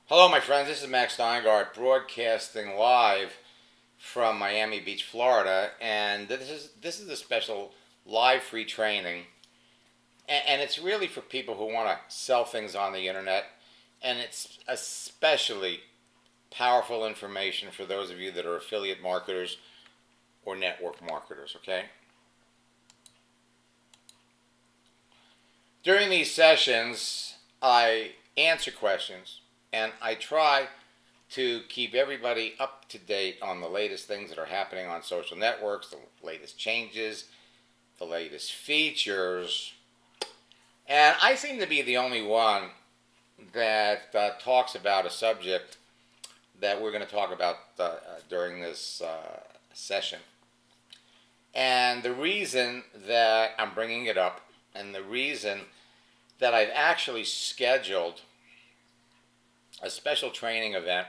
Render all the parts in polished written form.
Hello, my friends. This is Max Steingart, broadcasting live from Miami Beach, Florida, and this is a special live free training, and it's really for people who want to sell things on the internet, and it's especially powerful information for those of you that are affiliate marketers or network marketers. Okay. During these sessions, I answer questions and I try to keep everybody up to date on the latest things that are happening on social networks, the latest changes, the latest features. And I seem to be the only one that talks about a subject that we're going to talk about during this session. And the reason that I'm bringing it up, and the reason that I've actually scheduled a special training event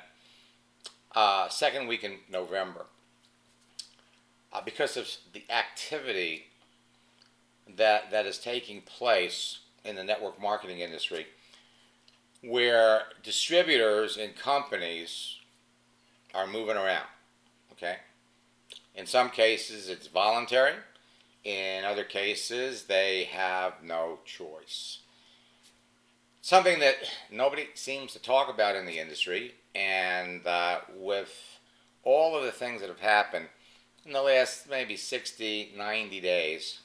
second week in November, because of the activity that is taking place in the network marketing industry, where distributors and companies are moving around. Okay, in some cases it's voluntary. In other cases, they have no choice. Something that nobody seems to talk about in the industry, and with all of the things that have happened in the last maybe 60, 90 days,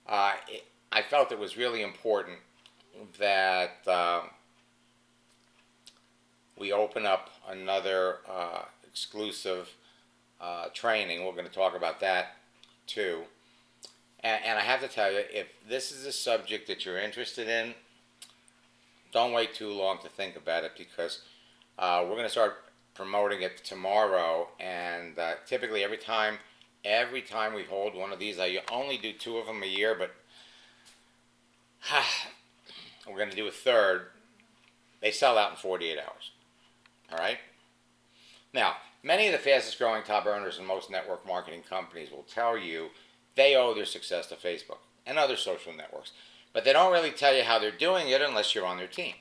I felt it was really important that we open up another exclusive training. We're going to talk about that too. And I have to tell you, if this is a subject that you're interested in, don't wait too long to think about it, because we're going to start promoting it tomorrow. And typically every time we hold one of these, I only do 2 of them a year, but we're going to do a third. They sell out in 48 hours. All right? Now, many of the fastest growing top earners in most network marketing companies will tell you they owe their success to Facebook and other social networks, but they don't really tell you how they're doing it unless you're on their team.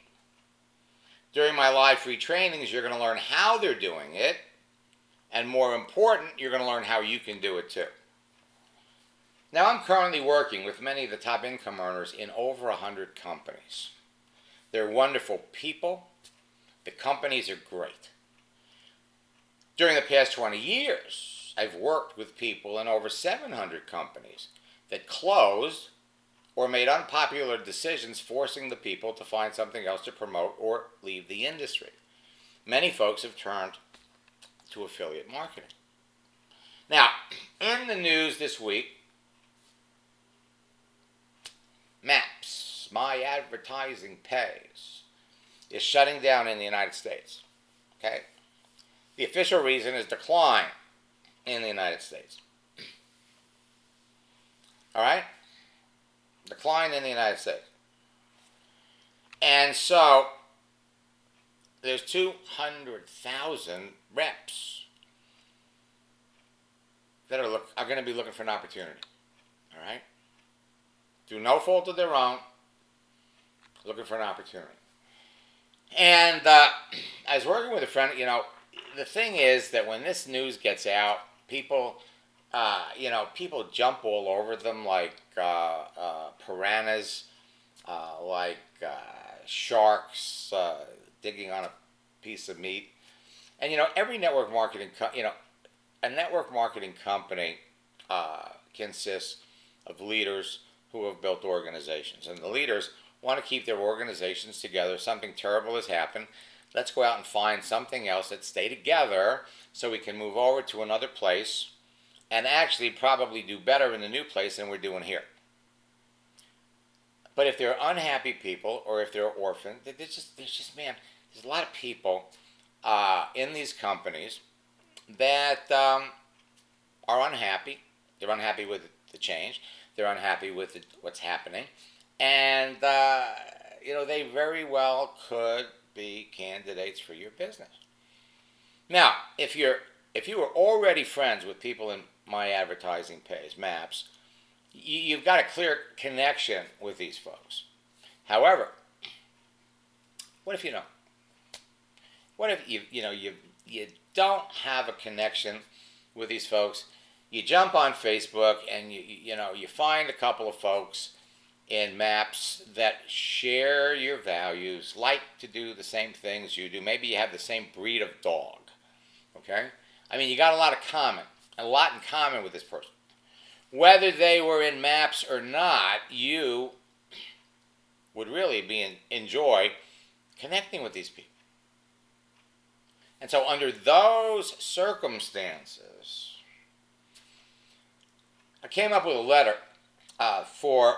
During my live free trainings, you're going to learn how they're doing it, and more important, you're going to learn how you can do it too. Now, I'm currently working with many of the top income earners in over 100 companies. They're wonderful people. The companies are great. During the past 20 years, I've worked with people in over 700 companies that closed or made unpopular decisions, forcing the people to find something else to promote or leave the industry. Many folks have turned to affiliate marketing. Now, in the news this week, Maps, My Advertising Pays, is shutting down in the United States. Okay? The official reason is decline in the United States. All right? Decline in the United States. And so there's 200,000 reps that are going to be looking for an opportunity. All right? Through no fault of their own, looking for an opportunity. And I was working with a friend. The thing is that when this news gets out, people jump all over them like piranhas, like sharks digging on a piece of meat. And every network marketing, a network marketing company consists of leaders who have built organizations, and the leaders want to keep their organizations together. Something terrible has happened. Let's go out and find something else. Let's stay together so we can move over to another place and actually probably do better in the new place than we're doing here. But if they're unhappy people, or if they're orphaned, there's a lot of people in these companies that are unhappy. They're unhappy with the change. They're unhappy with what's happening. And, they very well could be candidates for your business. Now, if you are already friends with people in My Advertising Pays, Maps, you've got a clear connection with these folks. However, what if you don't? What if you don't have a connection with these folks? You jump on Facebook and you find a couple of folks in maps that share your values, like to do the same things you do. Maybe you have the same breed of dog. Okay? I mean, you got a lot in common with this person. Whether they were in maps or not, you would really enjoy connecting with these people. And so under those circumstances, I came up with a letter for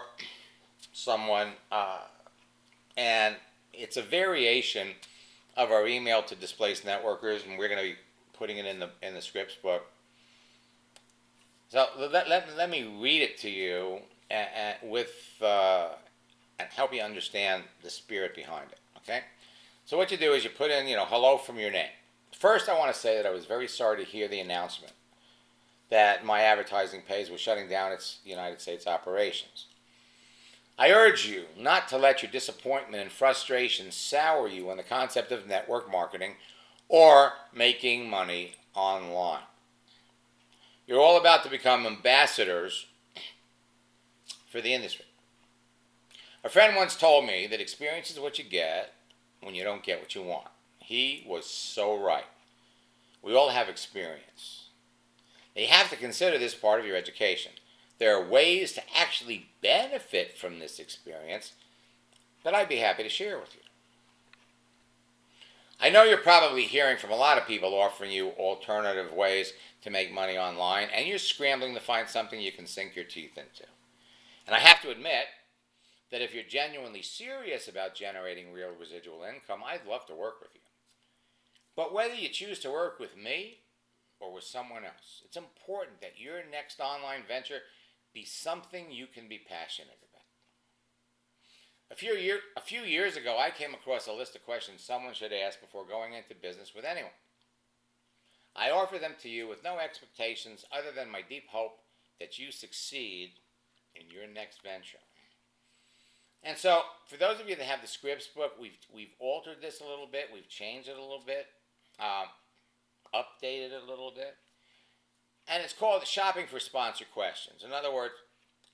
someone, and it's a variation of our email to displaced networkers, and we're going to be putting it in the scripts book. So let me read it to you and help you understand the spirit behind it. Okay? So what you do is you put in, hello from your name. First, I want to say that I was very sorry to hear the announcement that my advertising page was shutting down its United States operations. I urge you not to let your disappointment and frustration sour you on the concept of network marketing or making money online. You're all about to become ambassadors for the industry. A friend once told me that experience is what you get when you don't get what you want. He was so right. We all have experience. You have to consider this part of your education. There are ways to actually benefit from this experience that I'd be happy to share with you. I know you're probably hearing from a lot of people offering you alternative ways to make money online, and you're scrambling to find something you can sink your teeth into. And I have to admit that if you're genuinely serious about generating real residual income, I'd love to work with you. But whether you choose to work with me or with someone else, it's important that your next online venture be something you can be passionate about. A few years ago, I came across a list of questions someone should ask before going into business with anyone. I offer them to you with no expectations other than my deep hope that you succeed in your next venture. And so, for those of you that have the scripts book, we've altered this a little bit, we've changed it a little bit, updated it a little bit, and it's called Shopping for Sponsor Questions. In other words,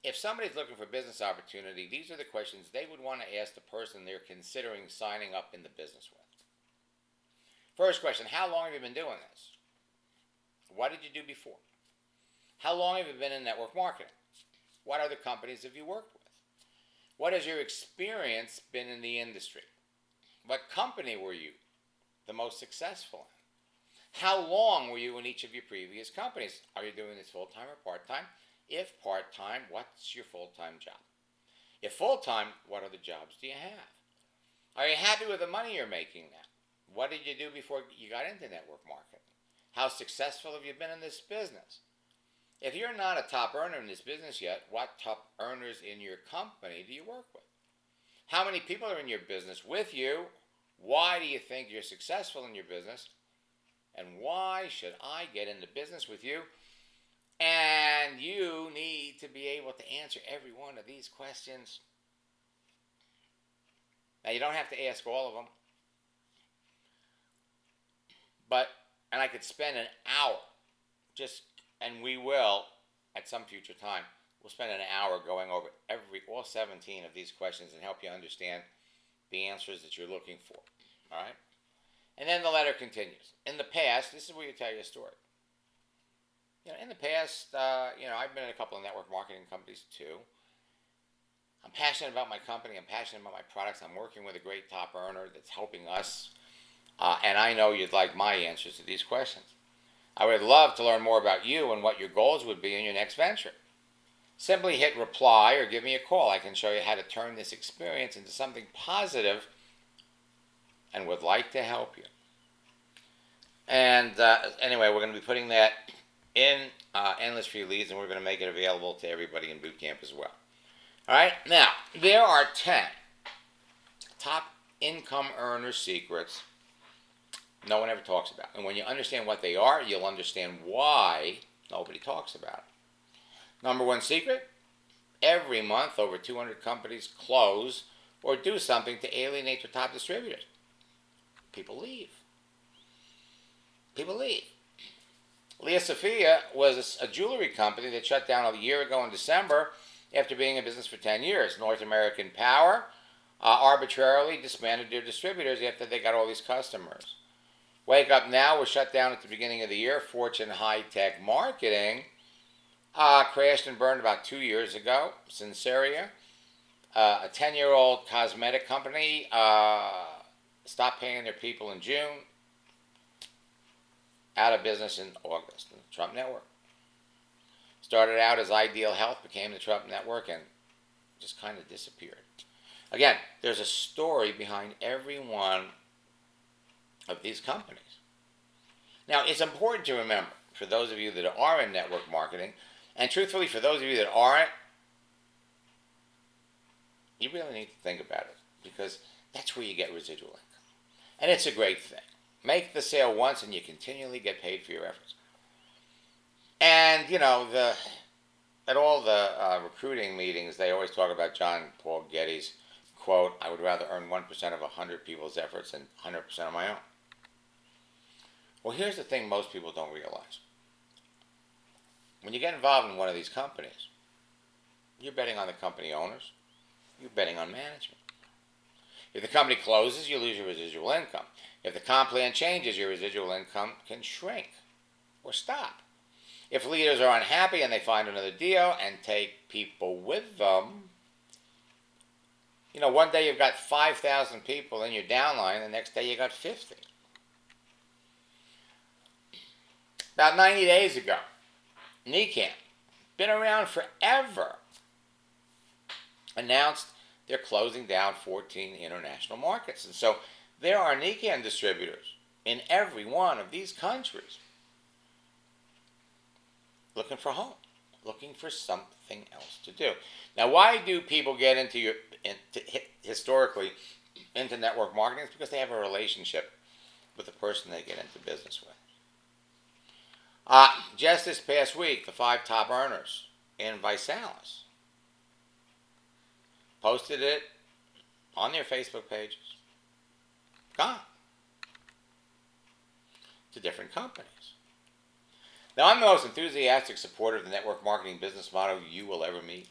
if somebody's looking for business opportunity, these are the questions they would want to ask the person they're considering signing up in the business with. First question, how long have you been doing this? What did you do before? How long have you been in network marketing? What other companies have you worked with? What has your experience been in the industry? What company were you the most successful in? How long were you in each of your previous companies? Are you doing this full-time or part-time? If part-time, what's your full-time job? If full-time, what other jobs do you have? Are you happy with the money you're making now? What did you do before you got into network marketing? How successful have you been in this business? If you're not a top earner in this business yet, what top earners in your company do you work with? How many people are in your business with you? Why do you think you're successful in your business? And why should I get into business with you? And you need to be able to answer every one of these questions. Now, you don't have to ask all of them. And I could spend an hour and we will, at some future time, we'll spend an hour going over all 17 of these questions and help you understand the answers that you're looking for. All right? And then the letter continues. In the past, this is where you tell your story. In the past, I've been in a couple of network marketing companies too. I'm passionate about my company. I'm passionate about my products. I'm working with a great top earner that's helping us. And I know you'd like my answers to these questions. I would love to learn more about you and what your goals would be in your next venture. Simply hit reply or give me a call. I can show you how to turn this experience into something positive and would like to help you. And anyway, we're going to be putting that in Endless Free Leads, and we're going to make it available to everybody in boot camp as well. All right? Now, there are 10 top income earner secrets no one ever talks about. And when you understand what they are, you'll understand why nobody talks about it. Number one secret, every month over 200 companies close or do something to alienate their top distributors. People leave. people leave. Leah Sophia was a jewelry company that shut down a year ago in December after being in business for 10 years. North American Power arbitrarily disbanded their distributors after they got all these customers. Wake Up Now was shut down at the beginning of the year. Fortune High Tech Marketing crashed and burned about 2 years ago. Sinceria, a 10-year-old cosmetic company, stopped paying their people in June. Out of business in August. The Trump Network started out as Ideal Health, became the Trump Network, and just kind of disappeared. Again, there's a story behind every one of these companies. Now, it's important to remember, for those of you that are in network marketing, and truthfully, for those of you that aren't, you really need to think about it, because that's where you get residual income. And it's a great thing. Make the sale once and you continually get paid for your efforts. And, you know, at all the recruiting meetings, they always talk about John Paul Getty's quote, "I would rather earn 1% of 100 people's efforts than 100% of my own." Well, here's the thing most people don't realize. When you get involved in one of these companies, you're betting on the company owners. You're betting on management. If the company closes, you lose your residual income. If the comp plan changes, your residual income can shrink or stop. If leaders are unhappy and they find another deal and take people with them, you know, one day you've got 5,000 people in your downline, the next day you got 50. About 90 days ago, NECAM, been around forever, announced they're closing down 14 international markets. And so there are NECAM distributors in every one of these countries looking for a home, looking for something else to do. Now, why do people get historically into network marketing? It's because they have a relationship with the person they get into business with. Just this past week, the 5 top earners in Visalis posted it on their Facebook pages. Gone to different companies. Now, I'm the most enthusiastic supporter of the network marketing business model you will ever meet.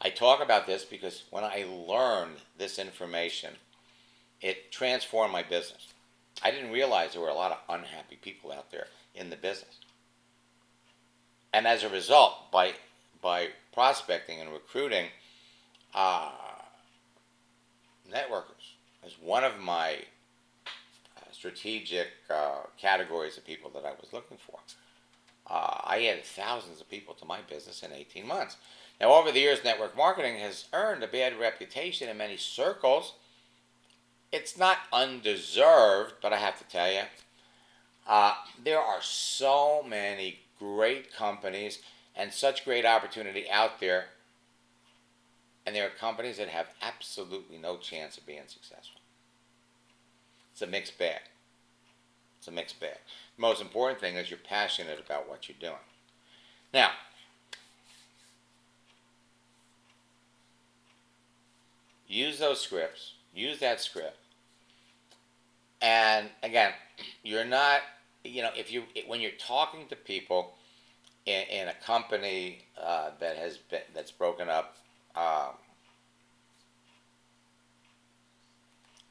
I talk about this because when I learned this information, it transformed my business. I didn't realize there were a lot of unhappy people out there in the business. And as a result, by prospecting and recruiting networkers as one of my strategic categories of people that I was looking for, I added thousands of people to my business in 18 months. Now, over the years, network marketing has earned a bad reputation in many circles. It's not undeserved, but I have to tell you, there are so many great companies and such great opportunity out there, and there are companies that have absolutely no chance of being successful. It's a mixed bag. It's a mixed bag. The most important thing is you're passionate about what you're doing. Now, use those scripts. Use that script. And again, you're not, you know, when you're talking to people in a company that's broken up,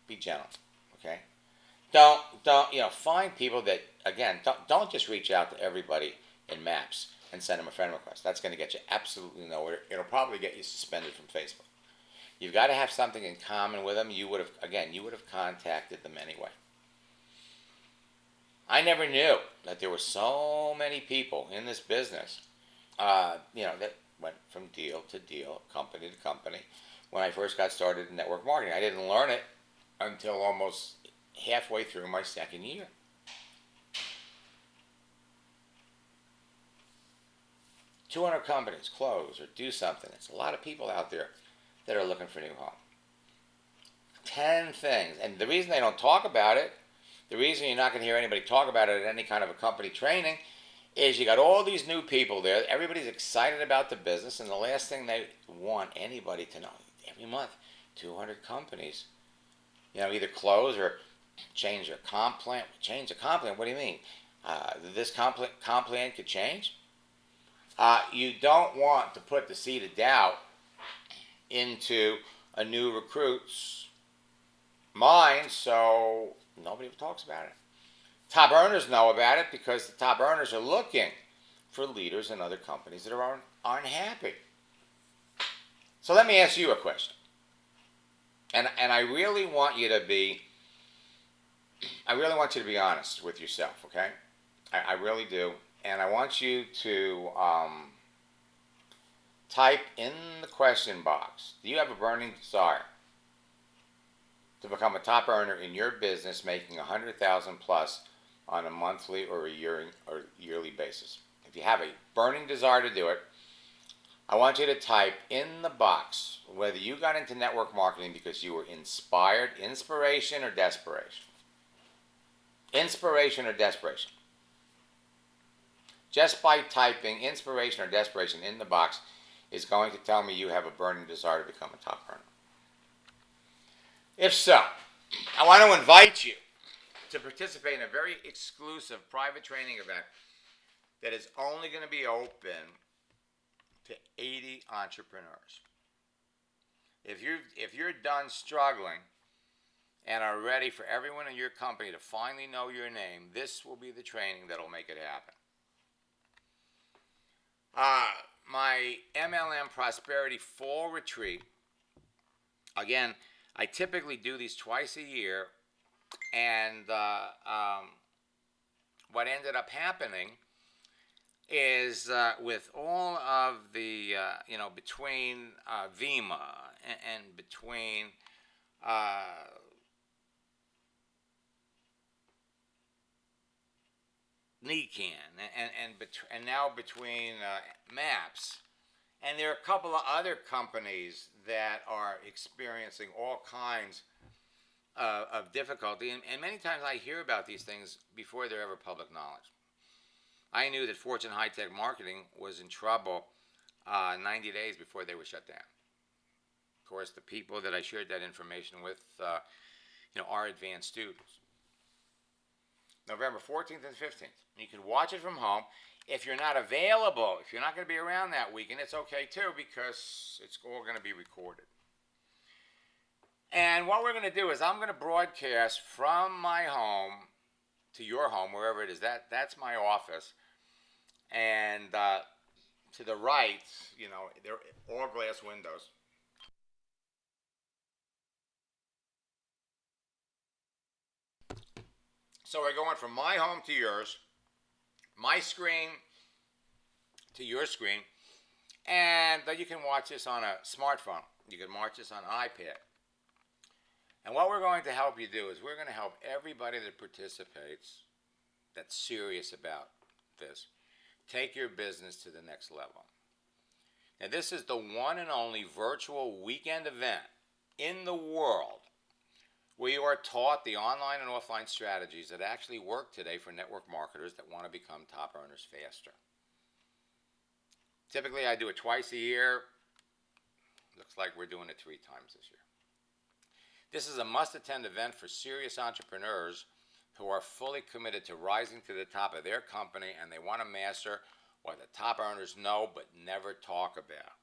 be gentle, okay? Don't find people that, again, don't just reach out to everybody in Maps and send them a friend request. That's going to get you absolutely nowhere. It'll probably get you suspended from Facebook. You've got to have something in common with them. You would have contacted them anyway. I never knew that there were so many people in this business, that went from deal to deal, company to company. When I first got started in network marketing, I didn't learn it until almost halfway through my second year. $200 companies close or do something. It's a lot of people out there that are looking for a new home. 10 things. And the reason they don't talk about it, the reason you're not going to hear anybody talk about it at any kind of a company training, is you got all these new people there. Everybody's excited about the business, and the last thing they want anybody to know, every month, 200 companies, either close or Change their comp plan. Change the comp plan? What do you mean? This comp plan could change? You don't want to put the seed of doubt into a new recruit's mind, so nobody talks about it. Top earners know about it because the top earners are looking for leaders in other companies that aren't happy. So let me ask you a question. And I really want you to be honest with yourself, okay? I really do. And I want you to type in the question box, do you have a burning desire to become a top earner in your business making $100,000 plus on a monthly or yearly basis? If you have a burning desire to do it, I want you to type in the box whether you got into network marketing because you were inspired, inspiration or desperation. Inspiration or desperation. Just by typing inspiration or desperation in the box is going to tell me you have a burning desire to become a top earner. If so, I want to invite you to participate in a very exclusive private training event that is only going to be open to 80 entrepreneurs. If you're done struggling and are ready for everyone in your company to finally know your name, this will be the training that will make it happen. My MLM Prosperity Fall Retreat, again, I typically do these twice a year, and what ended up happening is with all of the, between VEMA and between NECAN and now between MAPS, and there are a couple of other companies that are experiencing all kinds of difficulty, and many times I hear about these things before they're ever public knowledge. I knew that Fortune High Tech Marketing was in trouble 90 days before they were shut down. Of course, the people that I shared that information with, are advanced students. November 14th and 15th. You can watch it from home. If you're not available, if you're not going to be around that weekend, it's okay too, because it's all going to be recorded. And what we're going to do is I'm going to broadcast from my home to your home, wherever it is. That's my office. And to the right, they're all glass windows. So we're going from my home to yours, my screen to your screen, and you can watch this on a smartphone. You can watch this on an iPad. And what we're going to help you do is we're going to help everybody that participates, that's serious about this, take your business to the next level. Now, this is the one and only virtual weekend event in the world where you are taught the online and offline strategies that actually work today for network marketers that want to become top earners faster. Typically, I do it twice a year. Looks like we're doing it 3 times this year. This is a must-attend event for serious entrepreneurs who are fully committed to rising to the top of their company, and they want to master what the top earners know but never talk about.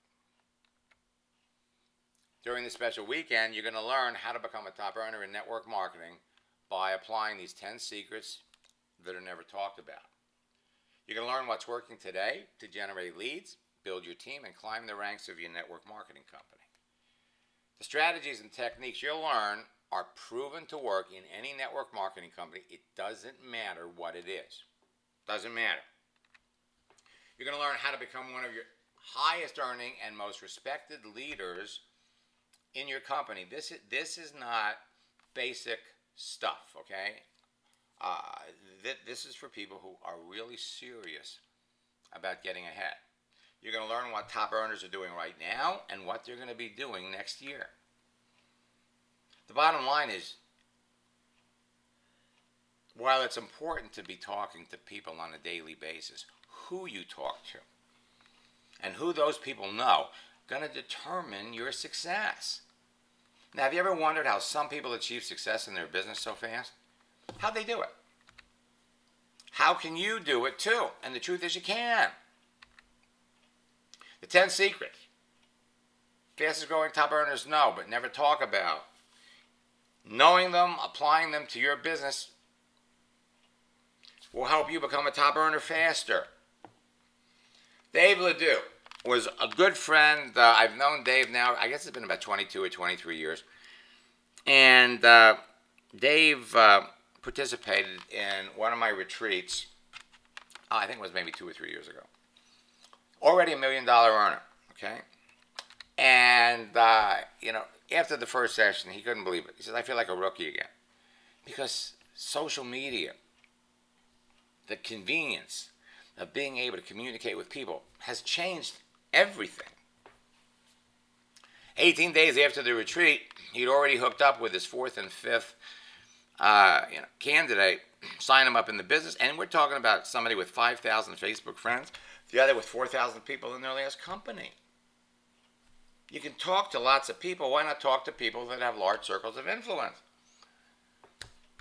During this special weekend, you're going to learn how to become a top earner in network marketing by applying these 10 secrets that are never talked about. You're going to learn what's working today to generate leads, build your team, and climb the ranks of your network marketing company. The strategies and techniques you'll learn are proven to work in any network marketing company. It doesn't matter what it is. Doesn't matter. You're going to learn how to become one of your highest earning and most respected leaders in your company. This is not basic stuff, okay? This is for people who are really serious about getting ahead. You're going to learn what top earners are doing right now and what they're going to be doing next year. The bottom line is, while it's important to be talking to people on a daily basis, who you talk to and who those people know going to determine your success. Now, have you ever wondered how some people achieve success in their business so fast? How'd they do it? How can you do it too? And the truth is you can. The 10 secrets. Fastest growing top earners know, but never talk about. Knowing them, applying them to your business will help you become a top earner faster. Dave Ledoux was a good friend. I've known Dave now, I guess it's been about 22 or 23 years. And Dave participated in one of my retreats, I think it was maybe 2 or 3 years ago. Already $1 million earner, okay? And, after the first session, he couldn't believe it. He said, I feel like a rookie again. Because social media, the convenience of being able to communicate with people has changed everything. 18 days after the retreat, he'd already hooked up with his fourth and fifth candidate, sign him up in the business. And we're talking about somebody with 5,000 Facebook friends, the other with 4,000 people in their last company. You can talk to lots of people. Why not talk to people that have large circles of influence?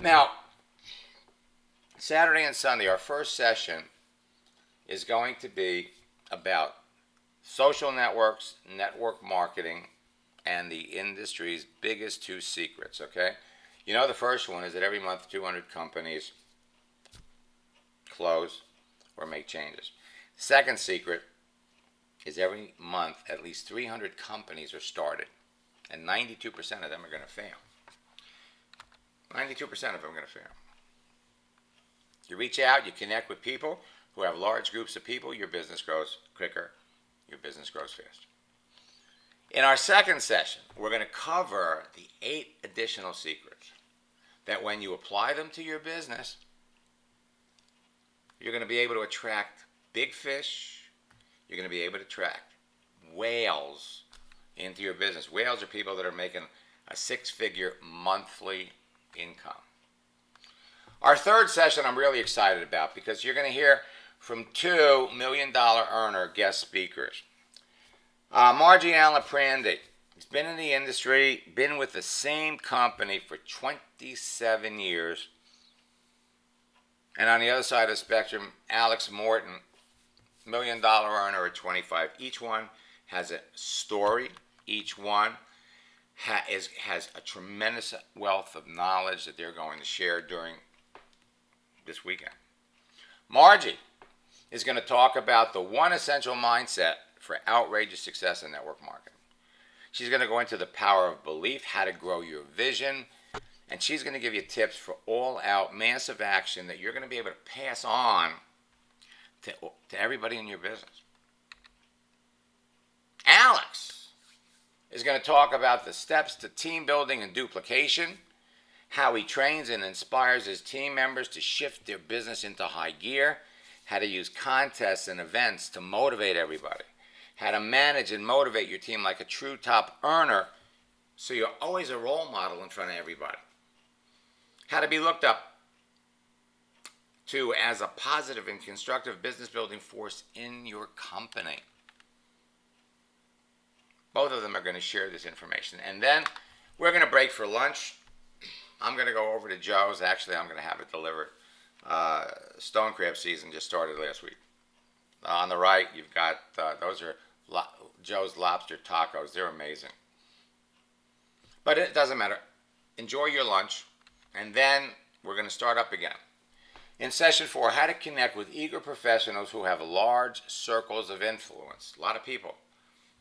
Now, Saturday and Sunday, our first session is going to be about social networks, network marketing, and the industry's biggest 2 secrets, okay? The first one is that every month 200 companies close or make changes. Second secret is every month at least 300 companies are started, and 92% of them are going to fail. 92% of them are going to fail. You reach out, you connect with people who have large groups of people, your business grows quicker, your business grows faster. In our second session, we're going to cover the 8 additional secrets that when you apply them to your business, you're going to be able to attract big fish. You're going to be able to attract whales into your business. Whales are people that are making a 6-figure monthly income. Our third session I'm really excited about because you're going to hear from 2 $1 million earner guest speakers. Margie Allen Prandy has been in the industry, been with the same company for 27 years. And on the other side of the spectrum, Alex Morton, $1 million earner at 25. Each one has a story. Each one has a tremendous wealth of knowledge that they're going to share during this weekend. Margie is going to talk about the 1 essential mindset for outrageous success in network marketing. She's going to go into the power of belief, how to grow your vision, and she's going to give you tips for all-out massive action that you're going to be able to pass on to everybody in your business. Alex is going to talk about the steps to team building and duplication, how he trains and inspires his team members to shift their business into high gear, how to use contests and events to motivate everybody, how to manage and motivate your team like a true top earner so you're always a role model in front of everybody, how to be looked up to as a positive and constructive business building force in your company. Both of them are going to share this information. And then we're going to break for lunch. I'm going to go over to Joe's. Actually, I'm going to have it delivered. Stone crab season just started last week. On the right, you've got, those are Joe's lobster tacos. They're amazing. But it doesn't matter. Enjoy your lunch. And then we're going to start up again. In session 4, how to connect with eager professionals who have large circles of influence. A lot of people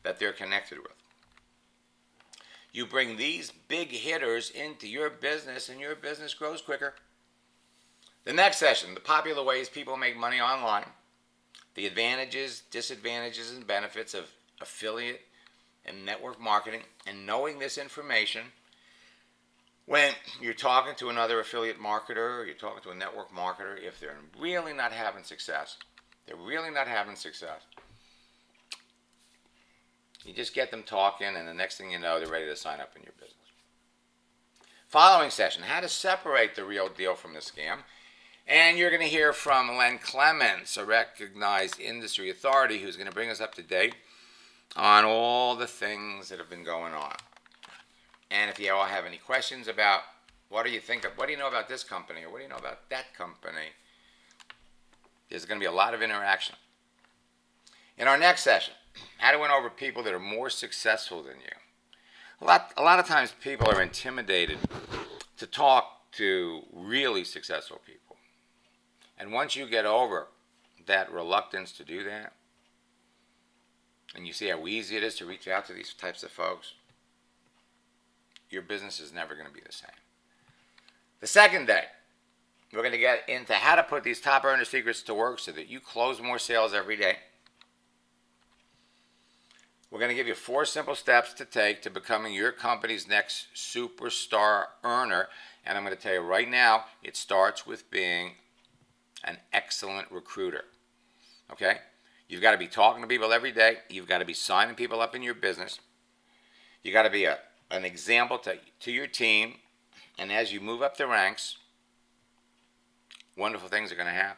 that they're connected with. You bring these big hitters into your business and your business grows quicker. The next session, the popular ways people make money online. The advantages, disadvantages, and benefits of affiliate and network marketing. And knowing this information when you're talking to another affiliate marketer or you're talking to a network marketer, if they're really not having success, you just get them talking, and the next thing you know, they're ready to sign up in your business. Following session, how to separate the real deal from the scam. And you're going to hear from Len Clements, a recognized industry authority who's going to bring us up to date on all the things that have been going on. And if you all have any questions about What do you think of, what do you know about this company, or what do you know about that company? There's going to be a lot of interaction. In our next session, how to win over people that are more successful than you. A lot of times people are intimidated to talk to really successful people. And once you get over that reluctance to do that, and you see how easy it is to reach out to these types of folks, your business is never going to be the same. The second day, we're going to get into how to put these top earner secrets to work so that you close more sales every day. We're going to give you 4 simple steps to take to becoming your company's next superstar earner. And I'm going to tell you right now, it starts with being an excellent recruiter. Okay? You've got to be talking to people every day. You've got to be signing people up in your business. You've got to be an example to your team. And as you move up the ranks, wonderful things are going to happen.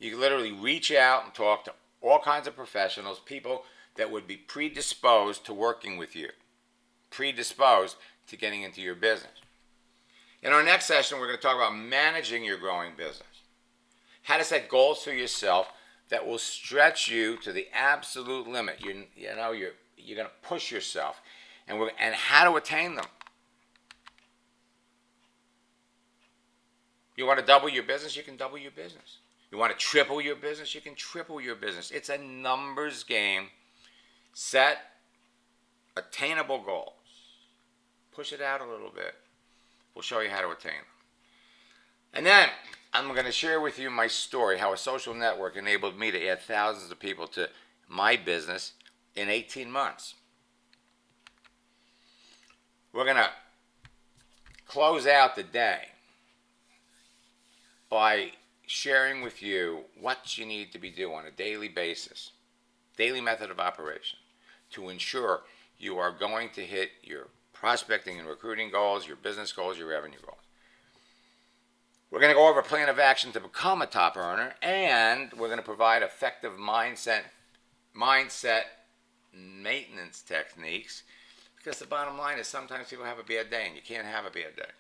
You can literally reach out and talk to all kinds of professionals, people that would be predisposed to working with you, predisposed to getting into your business. In our next session, we're going to talk about managing your growing business. How to set goals for yourself that will stretch you to the absolute limit. You're going to push yourself, and how to attain them. You want to double your business? You can double your business. You want to triple your business? You can triple your business. It's a numbers game. Set attainable goals. Push it out a little bit. We'll show you how to attain them. And then I'm going to share with you my story, how a social network enabled me to add thousands of people to my business in 18 months. We're going to close out the day by sharing with you what you need to be doing on a daily basis, daily method of operation, to ensure you are going to hit your prospecting and recruiting goals, your business goals, your revenue goals. We're going to go over a plan of action to become a top earner, and we're going to provide effective mindset maintenance techniques, because the bottom line is sometimes people have a bad day, and you can't have a bad day.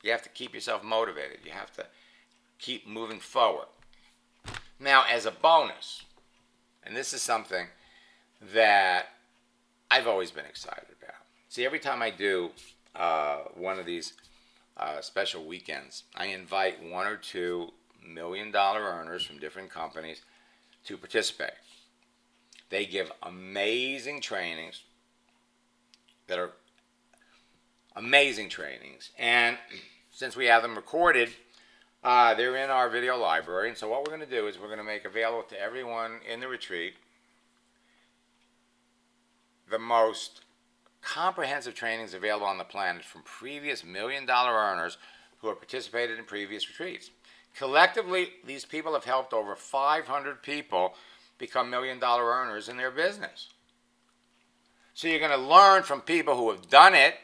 You have to keep yourself motivated. You have to keep moving forward. Now, as a bonus, and this is something that I've always been excited about. See, every time I do one of these special weekends, I invite 1 or 2 $1 million earners from different companies to participate. They give amazing trainings that are amazing trainings. And since we have them recorded, they're in our video library. And so what we're going to do is we're going to make available to everyone in the retreat the most comprehensive trainings available on the planet from previous $1 million earners who have participated in previous retreats. Collectively, these people have helped over 500 people become $1 million earners in their business. So you're going to learn from people who have done it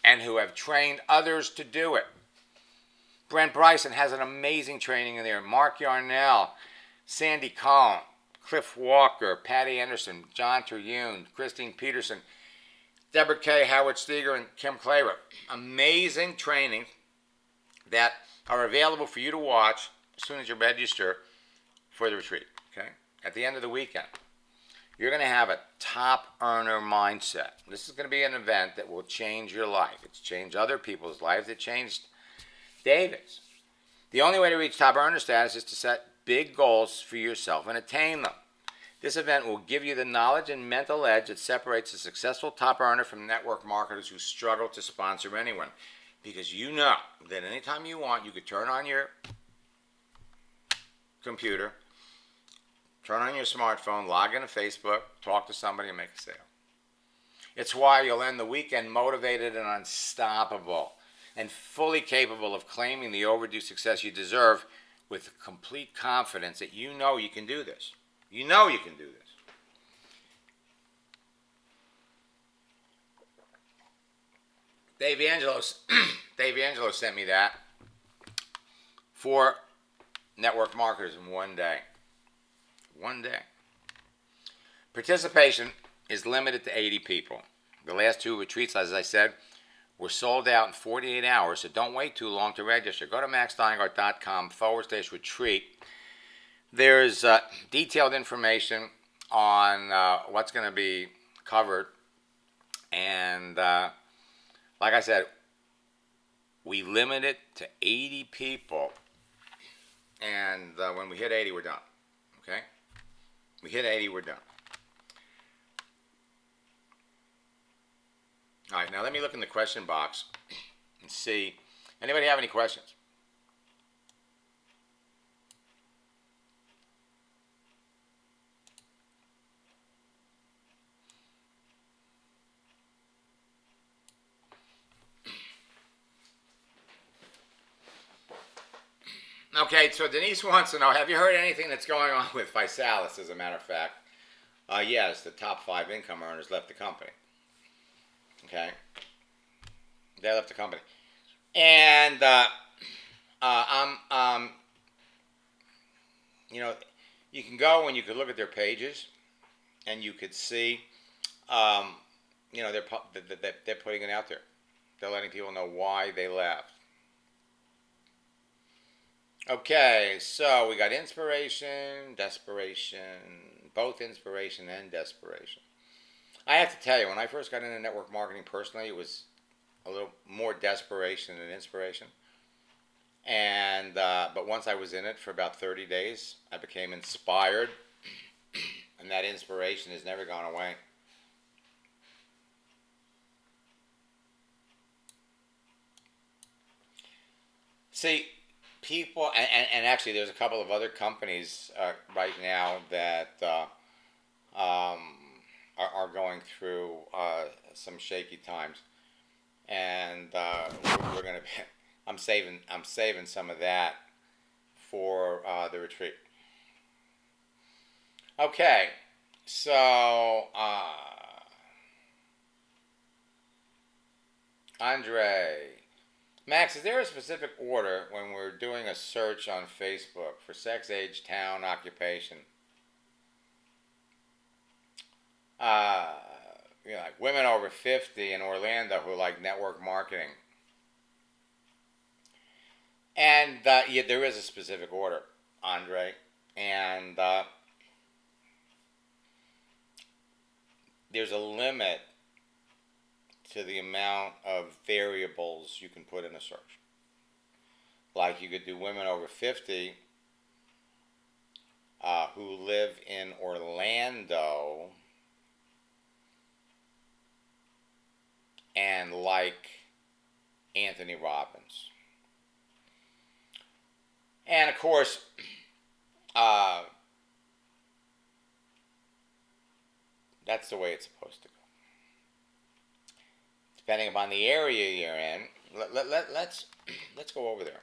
and who have trained others to do it. Brent Bryson has an amazing training in there. Mark Yarnell, Sandy Cohn, Cliff Walker, Patty Anderson, John Terhune, Christine Peterson, Deborah Kay, Howard Steger, and Kim Klaver. Amazing training that are available for you to watch as soon as you register for the retreat. Okay? At the end of the weekend, you're going to have a top earner mindset. This is going to be an event that will change your life. It's changed other people's lives. It changed David's. The only way to reach top earner status is to set big goals for yourself and attain them. This event will give you the knowledge and mental edge that separates a successful top earner from network marketers who struggle to sponsor anyone. Because you know that anytime you want, you could turn on your computer, turn on your smartphone, log into Facebook, talk to somebody, and make a sale. It's why you'll end the weekend motivated and unstoppable, and fully capable of claiming the overdue success you deserve with complete confidence that you know you can do this. You know you can do this. Dave Angelo sent me that for network marketers in one day. One day. Participation is limited to 80 people. The last 2 retreats, as I said, were sold out in 48 hours, so don't wait too long to register. Go to maxsteingart.com/retreat. There's detailed information on what's going to be covered. And like I said, we limit it to 80 people. And when we hit 80, we're done. Okay? We hit 80, we're done. All right, now let me look in the question box and see. Anybody have any questions? Okay, so Denise wants to know, have you heard anything that's going on with Visalis, as a matter of fact? Yes, the top 5 income earners left the company. Okay? They left the company. And you know, you can go and you could look at their pages, and you could see, you know, they're putting it out there. They're letting people know why they left. Okay, so we got inspiration, desperation, both inspiration and desperation. I have to tell you, when I first got into network marketing personally, it was a little more desperation than inspiration. And but once I was in it for about 30 days, I became inspired, and that inspiration has never gone away. See, people, and actually, there's a couple of other companies right now that are going through some shaky times, and we're going to. I'm saving some of that for the retreat. Okay, so Andre. Max, is there a specific order when we're doing a search on Facebook for sex, age, town, occupation? You know, like women over 50 in Orlando who like network marketing. And yeah, there is a specific order, Andre. And there's a limit to the amount of variables you can put in a search. Like you could do women over 50 who live in Orlando and like Anthony Robbins. And of course, that's the way it's supposed to go. Depending upon the area you're in, let's go over there.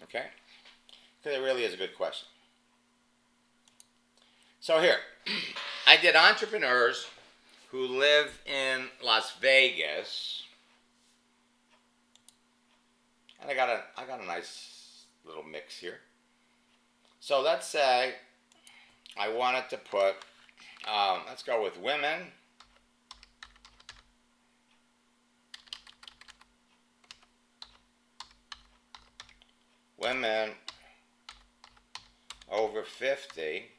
Okay? Because it really is a good question. So here, I did entrepreneurs who live in Las Vegas, and I got a nice little mix here. So let's say I wanted to put, let's go with women over 50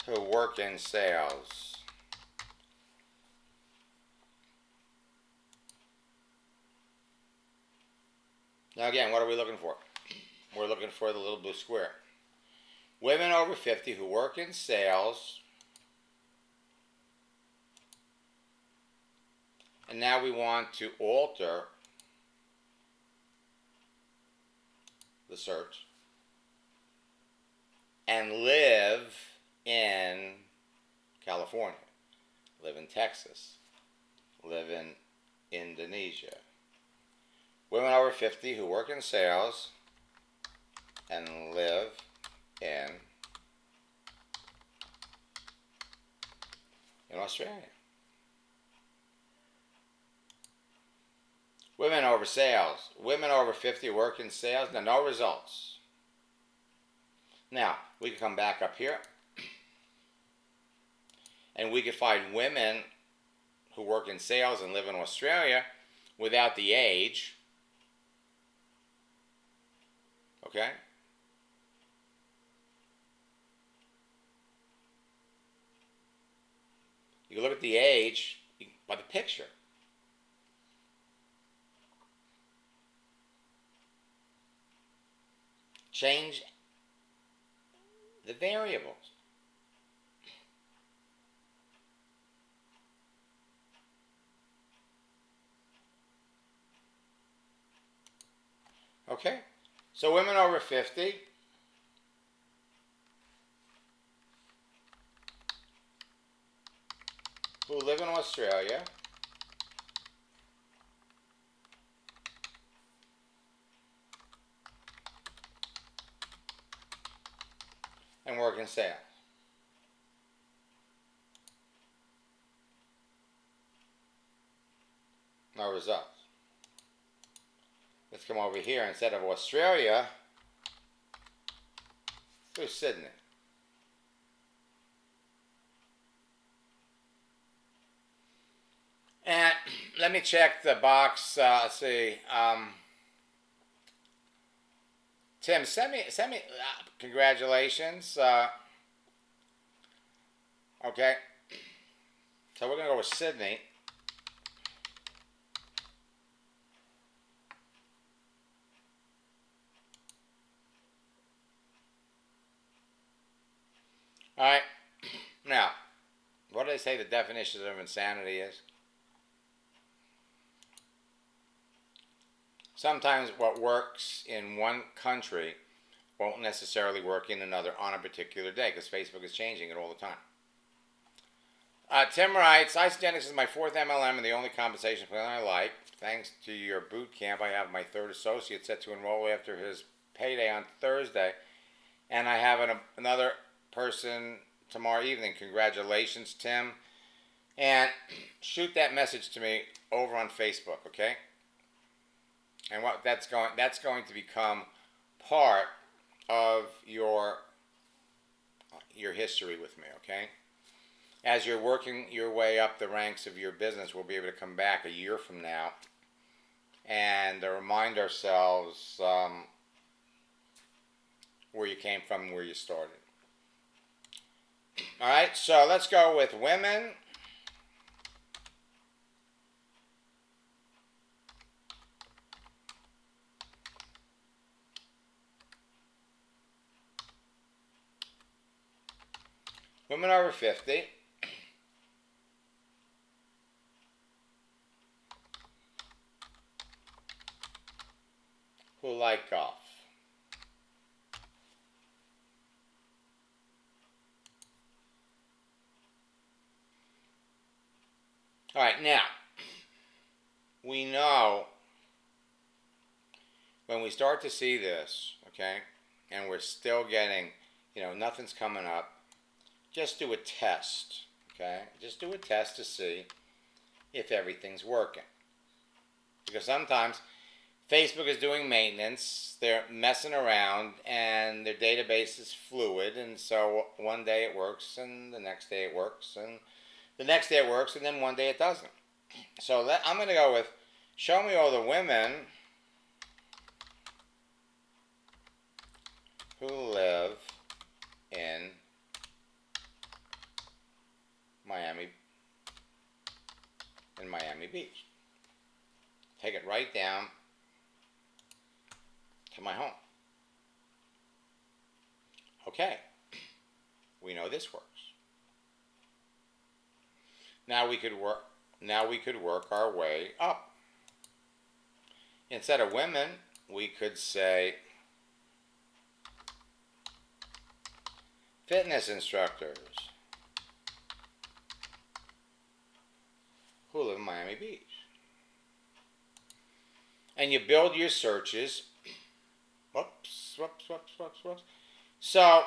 who work in sales. Now again, what are we looking for? We're looking for the little blue square. Women over 50 who work in sales. And now we want to alter the search and live in California, live in Texas, live in Indonesia. Women over 50 who work in sales and live in Australia. Women over 50 work in sales. Now, no results. Now, we could come back up here, and we could find women who work in sales and live in Australia without the age. Okay? You look at the age by the picture. Change the variables. Okay? So women over 50, who live in Australia and work in sales. No results. Let's come over here. Instead of Australia, let's do Sydney. And let me check the box. Let's see. Tim, send me congratulations. Okay. So we're going to go with Sydney. All right. Now, what do they say the definition of insanity is? Sometimes what works in one country won't necessarily work in another on a particular day because Facebook is changing it all the time. Tim writes, Isogenics is my fourth MLM and the only compensation plan I like. Thanks to your boot camp, I have my third associate set to enroll after his payday on Thursday. And I have another person tomorrow evening. Congratulations, Tim. And shoot that message to me over on Facebook, okay? And what that's going to become part of your history with me, okay? As you're working your way up the ranks of your business, we'll be able to come back a year from now and remind ourselves where you came from and where you started. All right, so let's go with women. Women over 50. Who like golf. All right, now, we know when we start to see this, okay, and we're still getting, nothing's coming up, just do a test, okay? Just do a test to see if everything's working. Because sometimes Facebook is doing maintenance, they're messing around, and their database is fluid, and so one day it works, and the next day it works, and the next day it works, and then one day it doesn't. So I'm going to go with, show me all the women who live in Miami Beach. Take it right down to my home. Okay, we know this works. Now we could work our way up. Instead of women, we could say fitness instructors who live in Miami Beach. And you build your searches. Whoops. So,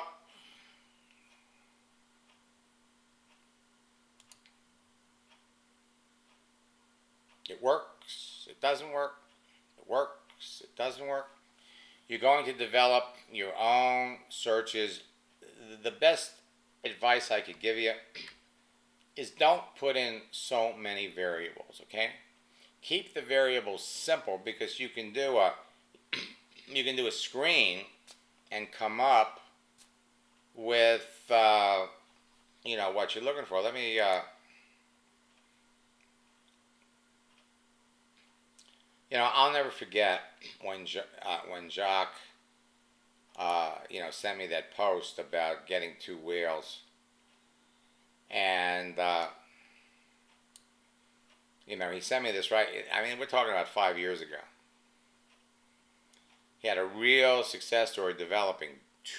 it works, it doesn't work, it works, it doesn't work. You're going to develop your own searches. The best advice I could give you is don't put in so many variables, okay? Keep the variables simple, because you can do a screen and come up with what you're looking for. Let me I'll never forget when Jacques sent me that post about getting 2 whales, and he sent me this, right? I mean, we're talking about 5 years ago. He had a real success story developing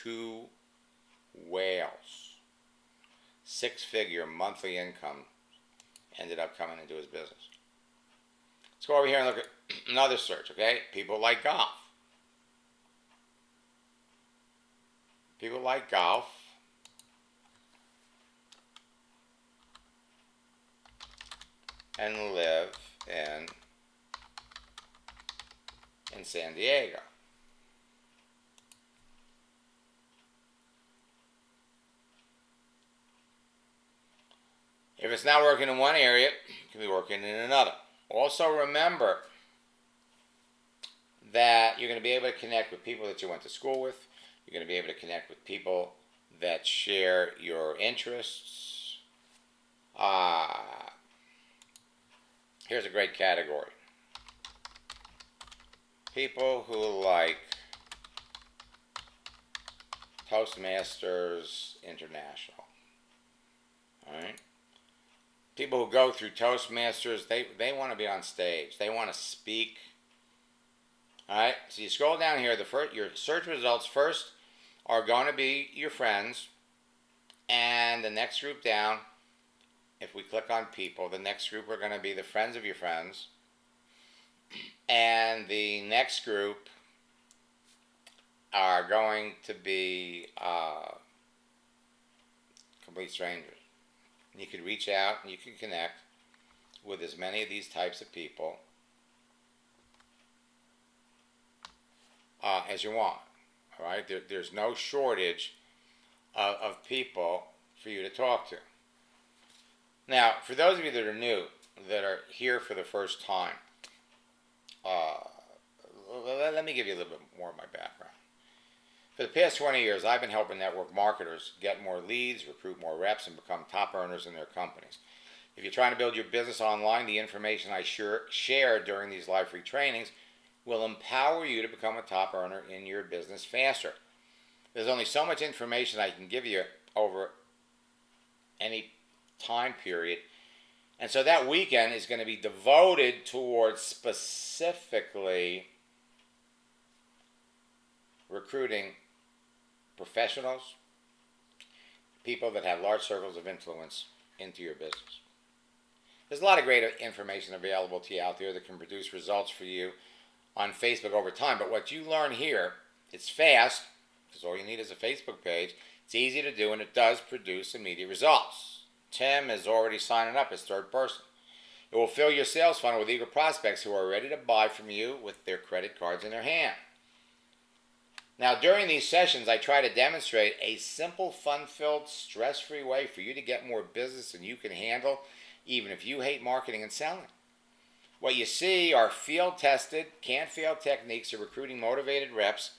2 whales. 6-figure monthly income ended up coming into his business. Let's go over here and look at another search, okay? People like golf. People like golf. And live in San Diego. If it's not working in one area, it can be working in another. Also remember that you're going to be able to connect with people that you went to school with. You're going to be able to connect with people that share your interests. Here's a great category. People who like Toastmasters International. All right? People who go through Toastmasters, they want to be on stage. They want to speak. All right? So you scroll down here. Your search results first are going to be your friends. And the next group down, if we click on people, the next group are going to be the friends of your friends. And the next group are going to be complete strangers. You can reach out and you can connect with as many of these types of people as you want. All right? There's no shortage of people for you to talk to. Now, for those of you that are new, that are here for the first time, let me give you a little bit more of my background. For the past 20 years, I've been helping network marketers get more leads, recruit more reps, and become top earners in their companies. If you're trying to build your business online, the information I share during these live free trainings will empower you to become a top earner in your business faster. There's only so much information I can give you over any time period. And so that weekend is going to be devoted towards specifically recruiting professionals, people that have large circles of influence into your business. There's a lot of great information available to you out there that can produce results for you on Facebook over time. But what you learn here, it's fast, because all you need is a Facebook page. It's easy to do, and it does produce immediate results. Tim is already signing up as third person. It will fill your sales funnel with eager prospects who are ready to buy from you with their credit cards in their hand. Now, during these sessions, I try to demonstrate a simple, fun-filled, stress-free way for you to get more business than you can handle, even if you hate marketing and selling. What you see are field-tested, can't-fail techniques of recruiting motivated reps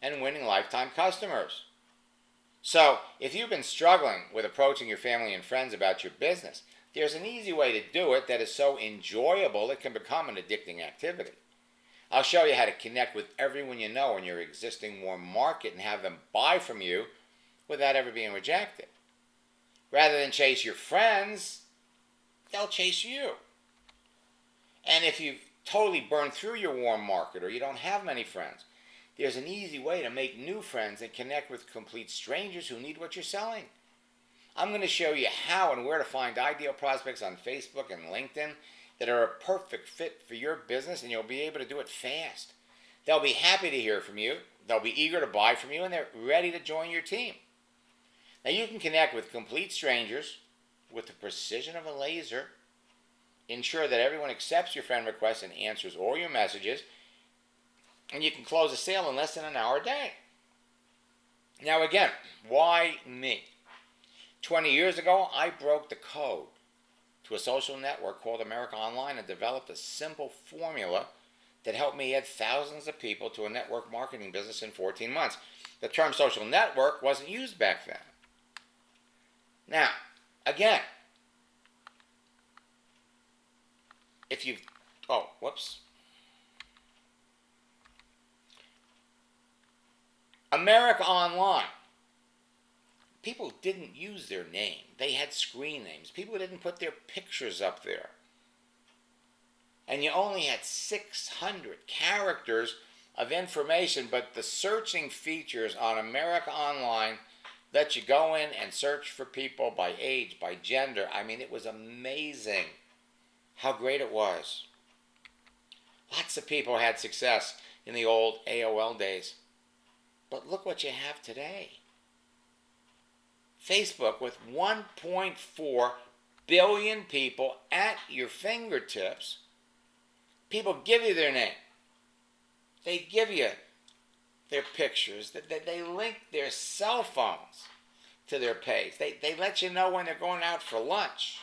and winning lifetime customers. So, if you've been struggling with approaching your family and friends about your business, there's an easy way to do it that is so enjoyable it can become an addicting activity. I'll show you how to connect with everyone you know in your existing warm market and have them buy from you without ever being rejected. Rather than chase your friends, they'll chase you. And if you've totally burned through your warm market or you don't have many friends, there's an easy way to make new friends and connect with complete strangers who need what you're selling. I'm going to show you how and where to find ideal prospects on Facebook and LinkedIn that are a perfect fit for your business, and you'll be able to do it fast. They'll be happy to hear from you, they'll be eager to buy from you, and they're ready to join your team. Now, you can connect with complete strangers with the precision of a laser, ensure that everyone accepts your friend requests and answers all your messages, and you can close a sale in less than an hour a day. Now again, why me? 20 years ago, I broke the code to a social network called America Online and developed a simple formula that helped me add thousands of people to a network marketing business in 14 months. The term social network wasn't used back then. Now, again, if you've, America Online. People didn't use their name. They had screen names. People didn't put their pictures up there. And you only had 600 characters of information, but the searching features on America Online let you go in and search for people by age, by gender. I mean, it was amazing how great it was. Lots of people had success in the old AOL days. But look what you have today. Facebook with 1.4 billion people at your fingertips. People give you their name. They give you their pictures. They link their cell phones to their page. They let you know when they're going out for lunch.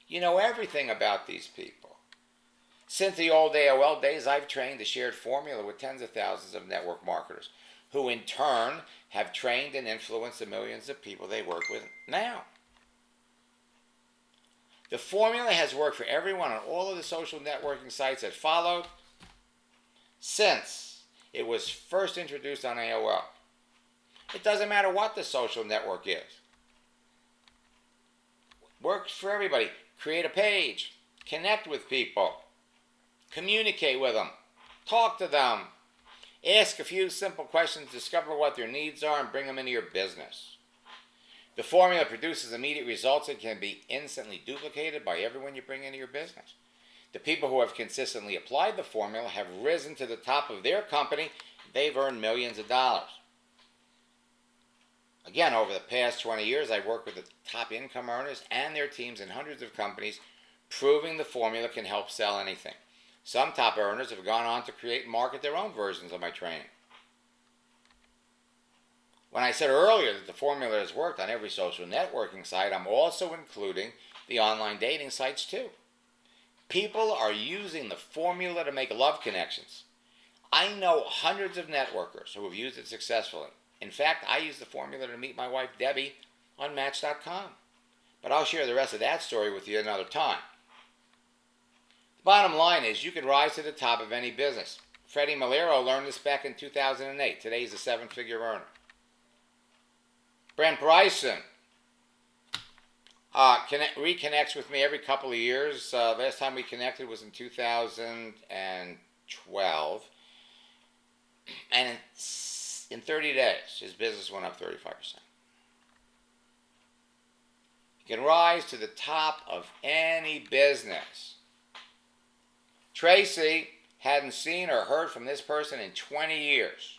You know everything about these people. Since the old AOL days, I've trained a shared formula with tens of thousands of network marketers who in turn have trained and influenced the millions of people they work with now. The formula has worked for everyone on all of the social networking sites that followed since it was first introduced on AOL. It doesn't matter what the social network is. Works for everybody. Create a page. Connect with people. Communicate with them. Talk to them. Ask a few simple questions, discover what their needs are, and bring them into your business. The formula produces immediate results that can be instantly duplicated by everyone you bring into your business. The people who have consistently applied the formula have risen to the top of their company. They've earned millions of dollars. Again, over the past 20 years, I've worked with the top income earners and their teams in hundreds of companies, proving the formula can help sell anything. Some top earners have gone on to create and market their own versions of my training. When I said earlier that the formula has worked on every social networking site, I'm also including the online dating sites too. People are using the formula to make love connections. I know hundreds of networkers who have used it successfully. In fact, I used the formula to meet my wife Debbie on Match.com. But I'll share the rest of that story with you another time. The bottom line is you can rise to the top of any business. Freddie Malero learned this back in 2008. Today he's a seven-figure earner. Brent Bryson reconnects with me every couple of years. Last time we connected was in 2012. And in 30 days, his business went up 35%. You can rise to the top of any business. Tracy hadn't seen or heard from this person in 20 years.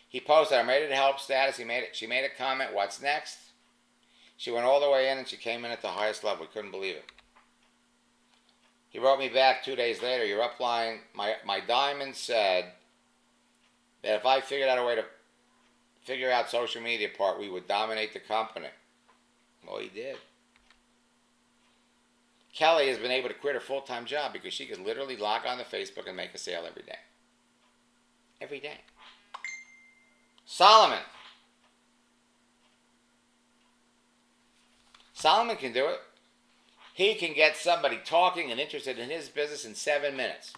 He posted, "I'm ready to help" status. She made a comment, "What's next?" She went all the way in and she came in at the highest level. We couldn't believe it. He wrote me back 2 days later, "Your upline, my diamond said that if I figured out a way to figure out social media part, we would dominate the company." Well, he did. Kelly has been able to quit her full-time job because she could literally log on to Facebook and make a sale every day. Every day. Solomon can do it. He can get somebody talking and interested in his business in 7 minutes.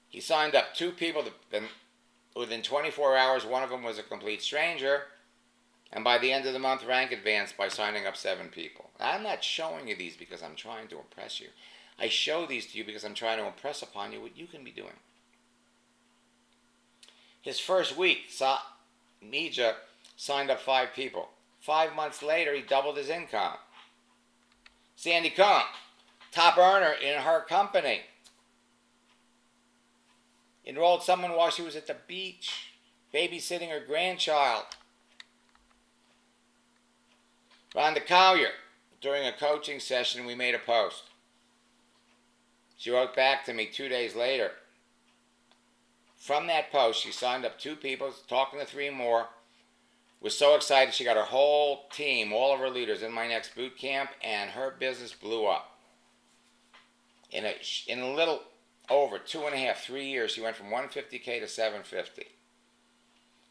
He signed up 2 people within 24 hours. One of them was a complete stranger. And by the end of the month, rank advanced by signing up 7 people. I'm not showing you these because I'm trying to impress you. I show these to you because I'm trying to impress upon you what you can be doing. His first week, Mija signed up 5 people. 5 months later, he doubled his income. Sandy Cohn, top earner in her company, enrolled someone while she was at the beach, babysitting her grandchild. Rhonda Collier, during a coaching session, we made a post. She wrote back to me 2 days later. from that post, she signed up 2 people, talking to 3 more. Was so excited she got her whole team, all of her leaders in my next boot camp, and her business blew up. In a little over 2.5, 3 years, she went from 150K to 750.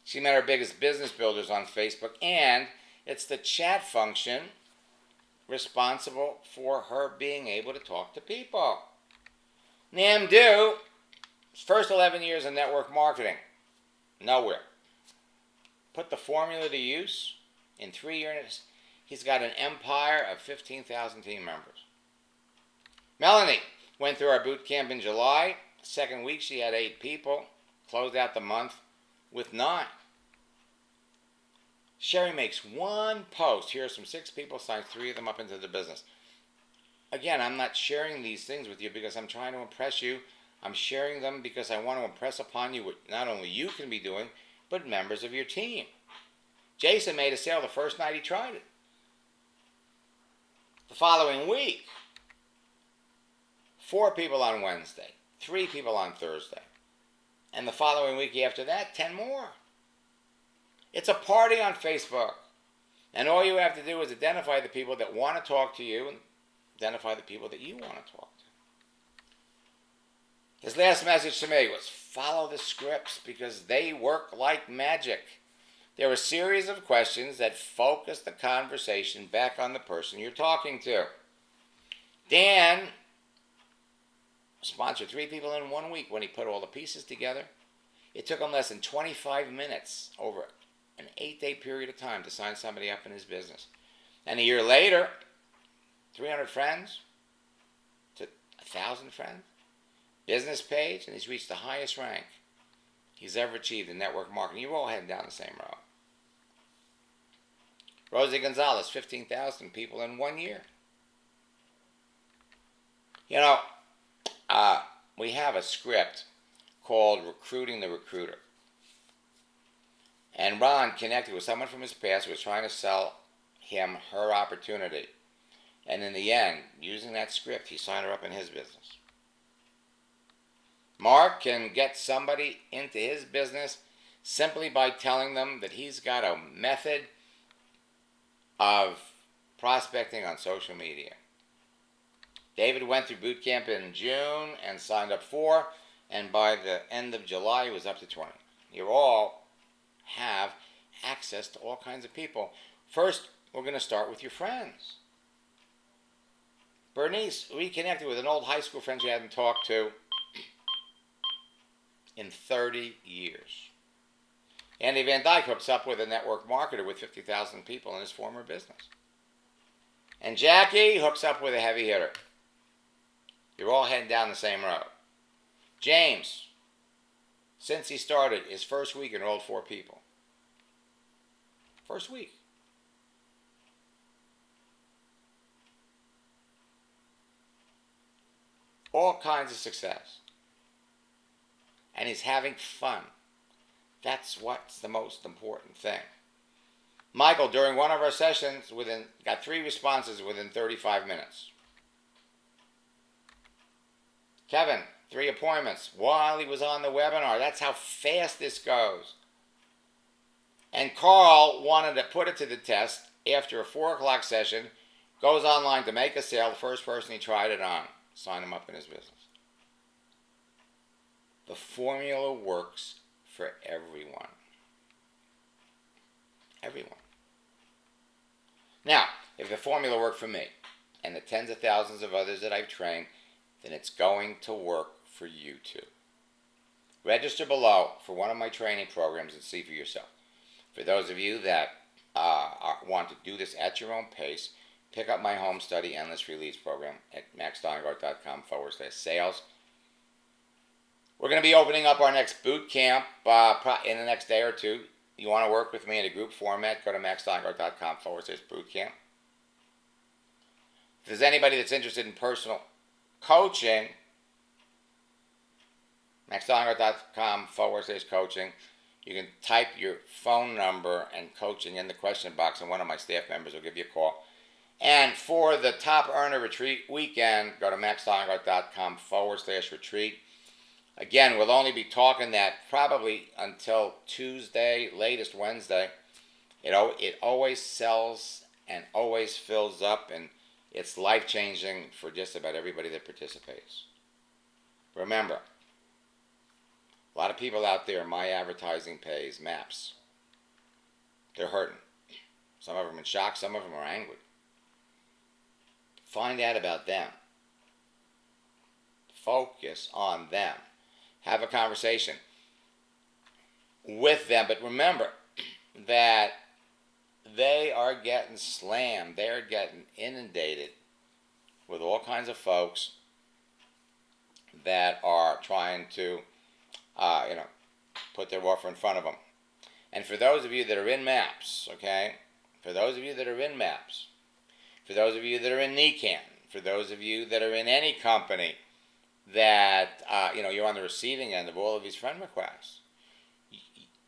She met her biggest business builders on Facebook, and it's the chat function responsible for her being able to talk to people. Namdu, first 11 years in network marketing, nowhere. Put the formula to use. In 3 years, he's got an empire of 15,000 team members. Melanie went through our boot camp in July. Second week, she had 8 people. Closed out the month with 9. Sherry makes 1 post. Here's from 6 people, signs 3 of them up into the business. Again, I'm not sharing these things with you because I'm trying to impress you. I'm sharing them because I want to impress upon you what not only you can be doing, but members of your team. Jason made a sale the first night he tried it. The following week, 4 people on Wednesday, 3 people on Thursday. And the following week after that, 10 more. It's a party on Facebook. And all you have to do is identify the people that want to talk to you and identify the people that you want to talk to. His last message to me was follow the scripts because they work like magic. There are a series of questions that focus the conversation back on the person you're talking to. Dan sponsored 3 people in 1 week when he put all the pieces together. It took him less than 25 minutes over an 8-day period of time to sign somebody up in his business. And a year later, 300 friends to 1,000 friends, business page, and he's reached the highest rank he's ever achieved in network marketing. You're all heading down the same road. Rosie Gonzalez, 15,000 people in 1 year. You know, we have a script called Recruiting the Recruiter. And Ron connected with someone from his past who was trying to sell him her opportunity. And in the end, using that script, he signed her up in his business. Mark can get somebody into his business simply by telling them that he's got a method of prospecting on social media. David went through boot camp in June and signed up 4, and by the end of July, he was up to 20. You all have access to all kinds of people. First, we're going to start with your friends. Bernice reconnected with an old high school friend she hadn't talked to in 30 years. Andy Van Dyke hooks up with a network marketer with 50,000 people in his former business. And Jackie hooks up with a heavy hitter. You're all heading down the same road. James, since he started, his first week enrolled 4 people. First week. All kinds of success. And he's having fun. That's what's the most important thing. Michael, during one of our sessions, got 3 responses within 35 minutes. Kevin, 3 appointments while he was on the webinar. That's how fast this goes. And Carl wanted to put it to the test after a 4 o'clock session, goes online to make a sale. The first person he tried it on, sign him up in his business. The formula works for everyone. Everyone. Now, if the formula worked for me and the tens of thousands of others that I've trained, then it's going to work for you too. Register below for one of my training programs and see for yourself. For those of you that want to do this at your own pace, pick up my home study endless release program at maxsteingart.com/sales. We're going to be opening up our next boot camp in the next day or 2. You want to work with me in a group format, go to maxsteingart.com/bootcamp. If there's anybody that's interested in personal coaching, maxsteingart.com/coaching. You can type your phone number and coaching in the question box, and one of my staff members will give you a call. And for the Top Earner Retreat weekend, go to maxsteingart.com/retreat. Again, we'll only be talking that probably until Tuesday, latest Wednesday. It always sells and always fills up, and it's life-changing for just about everybody that participates. Remember, a lot of people out there, my advertising pays maps. They're hurting. Some of them are in shock, some of them are angry. Find out about them. Focus on them. Have a conversation with them, but remember that they are getting slammed. They're getting inundated with all kinds of folks that are trying to, put their offer in front of them. And for those of you that are in maps, okay, for those of you that are in maps, for those of you that are in NECAN, for those of you that are in any company that, you're on the receiving end of all of these friend requests,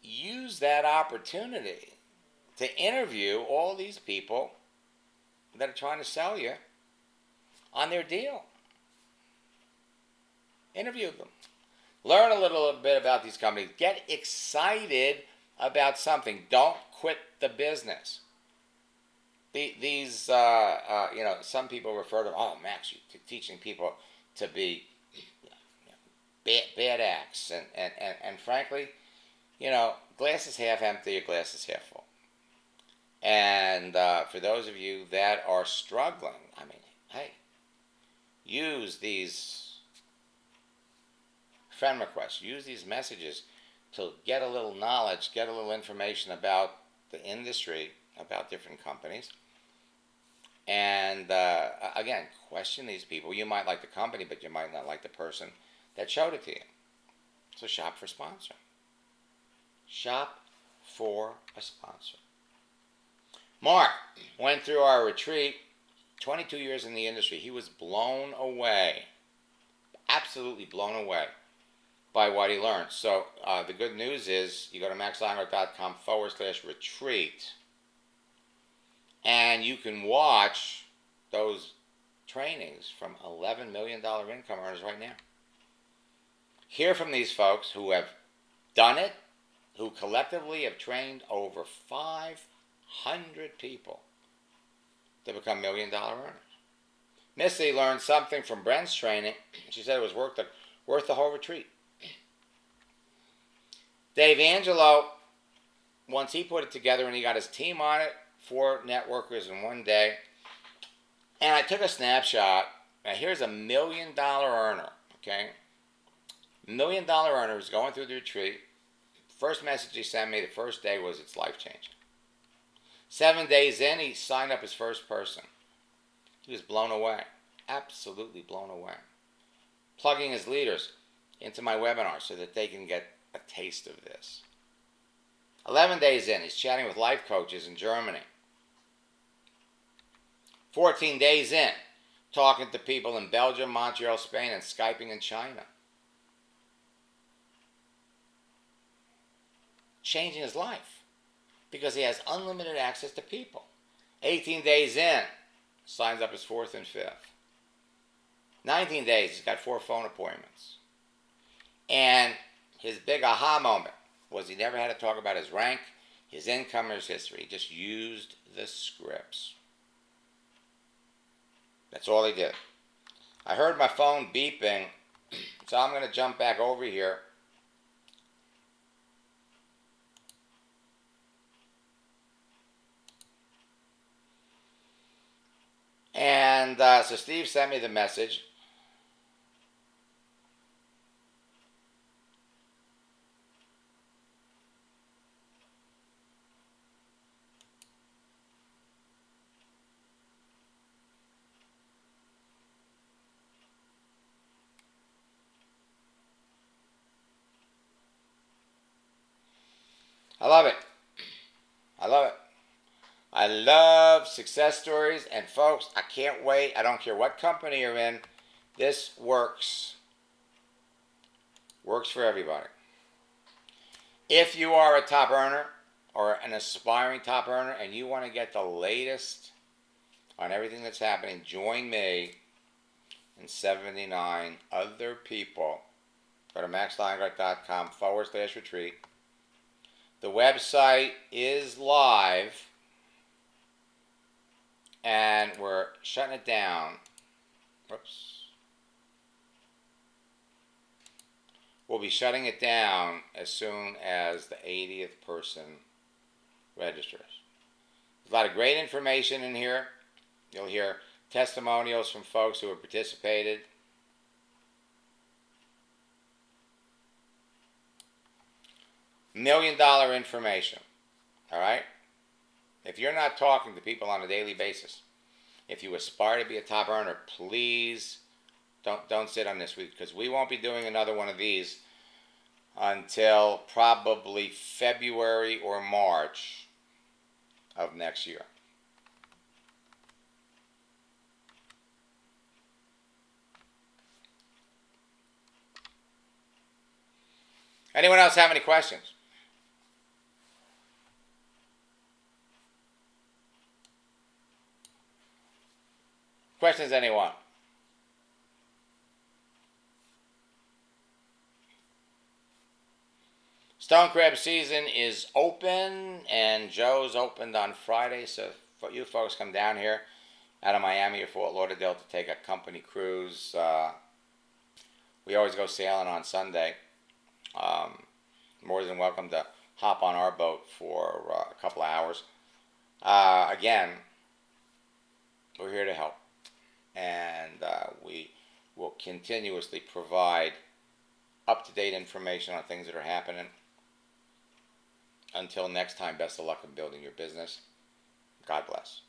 use that opportunity to interview all these people that are trying to sell you on their deal. Interview them. Learn a little bit about these companies. Get excited about something. Don't quit the business. Some people refer to, oh, Max, you're teaching people to be bad acts. And frankly, glass is half empty or glass is half full. And for those of you that are struggling, hey, use these friend requests, use these messages to get a little knowledge, get a little information about the industry, about different companies. And again, question these people. You might like the company, but you might not like the person that showed it to you. So shop for a sponsor. Shop for a sponsor. Mark went through our retreat, 22 years in the industry. He was blown away, absolutely blown away by what he learned. So the good news is you go to maxsteingart.com/retreat and you can watch those trainings from $11 million income earners right now. Hear from these folks who have done it, who collectively have trained over 500 people to become $1 million earners. Missy learned something from Brent's training. She said it was worth the whole retreat. Dave Angelo, once he put it together and he got his team on it, 4 networkers in one day, and I took a snapshot. Now here's a $1 million earner, okay? $1 million earner who's going through the retreat. First message he sent me the first day was, it's life-changing. 7 days in, he signed up his first person. He was blown away, absolutely blown away. Plugging his leaders into my webinar so that they can get a taste of this. 11 days in, he's chatting with life coaches in Germany. 14 days in, talking to people in Belgium, Montreal, Spain, and Skyping in China. Changing his life because he has unlimited access to people. 18 days in, signs up his 4th and 5th. 19 days, he's got 4 phone appointments. And his big aha moment was he never had to talk about his rank, his income, or his history. He just used the scripts. That's all he did. I heard my phone beeping, so I'm going to jump back over here. And so Steve sent me the message. I love it. I love it. I love success stories, and folks, I can't wait. I don't care what company you're in. This works. Works for everybody. If you are a top earner or an aspiring top earner and you want to get the latest on everything that's happening, join me and 79 other people Go to maxsteingart.com/retreat. The website is live, and we're shutting it down. Whoops. We'll be shutting it down as soon as the 80th person registers. There's a lot of great information in here. You'll hear testimonials from folks who have participated. $1 million information. All right? If you're not talking to people on a daily basis, if you aspire to be a top earner, please don't sit on this week, because we won't be doing another one of these until probably February or March of next year. Anyone else have any questions? Questions, anyone? Stone crab season is open, and Joe's opened on Friday, so if you folks come down here out of Miami or Fort Lauderdale to take a company cruise, we always go sailing on Sunday. More than welcome to hop on our boat for a couple of hours. Again, we're here to help, and we will continuously provide up-to-date information on things that are happening. Until next time, best of luck in building your business. God bless.